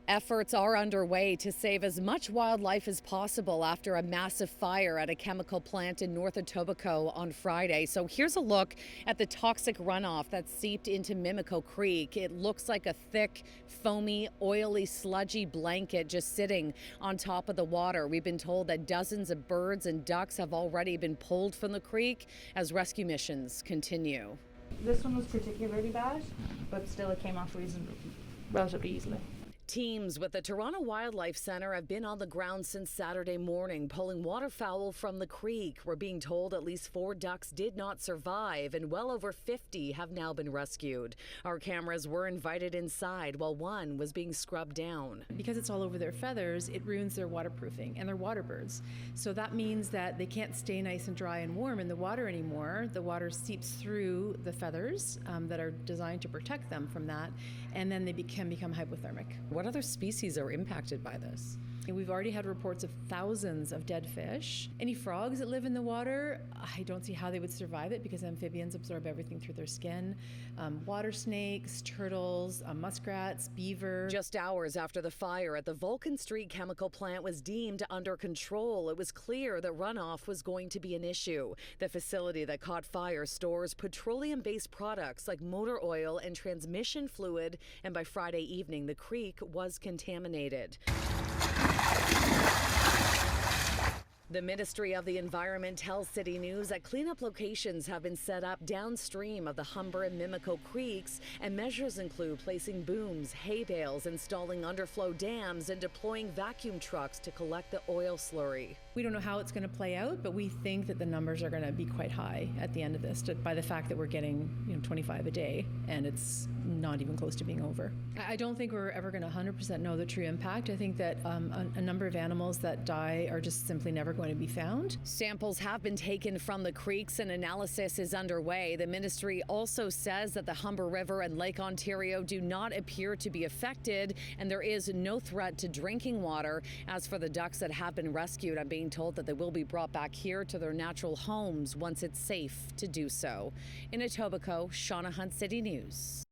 Efforts are underway to save as much wildlife as possible after a massive fire at a chemical plant in North Etobicoke on Friday. So here's a look at the toxic runoff that seeped into Mimico Creek. It looks like a thick, foamy, oily, sludgy blanket just sitting on top of the water. We've been told that dozens of birds and ducks have already been pulled from the creek as rescue missions continue. This one was particularly bad, but still it came off relatively easily. Teams with the Toronto Wildlife Centre have been on the ground since Saturday morning, pulling waterfowl from the creek. We're being told at least 4 ducks did not survive, and well over 50 have now been rescued. Our cameras were invited inside while one was being scrubbed down. Because it's all over their feathers, it ruins their waterproofing, and they're water birds. So that means that they can't stay nice and dry and warm in the water anymore. The water seeps through the feathers that are designed to protect them from that, and then they can become hypothermic. What other species are impacted by this? We've already had reports of thousands of dead fish. Any frogs that live in the water, I don't see how they would survive it because amphibians absorb everything through their skin. Water snakes, turtles, muskrats, beaver. Just hours after the fire at the Vulcan Street chemical plant was deemed under control, it was clear that runoff was going to be an issue. The facility that caught fire stores petroleum-based products like motor oil and transmission fluid, and by Friday evening, the creek was contaminated. The Ministry of the Environment tells CityNews that cleanup locations have been set up downstream of the Humber and Mimico Creeks, and measures include placing booms, hay bales, installing underflow dams, and deploying vacuum trucks to collect the oil slurry. We don't know how it's going to play out, but we think that the numbers are going to be quite high at the end of this by the fact that we're getting 25 a day, and it's not even close to being over. I don't think we're ever going to 100% know the true impact. I think that a number of animals that die are just simply never going to be found. Samples have been taken from the creeks and analysis is underway. The ministry also says that the Humber River and Lake Ontario do not appear to be affected, and there is no threat to drinking water. As for the ducks that have been rescued, I'm being told that they will be brought back here to their natural homes once it's safe to do so. In Etobicoke, Shauna Hunt, City News.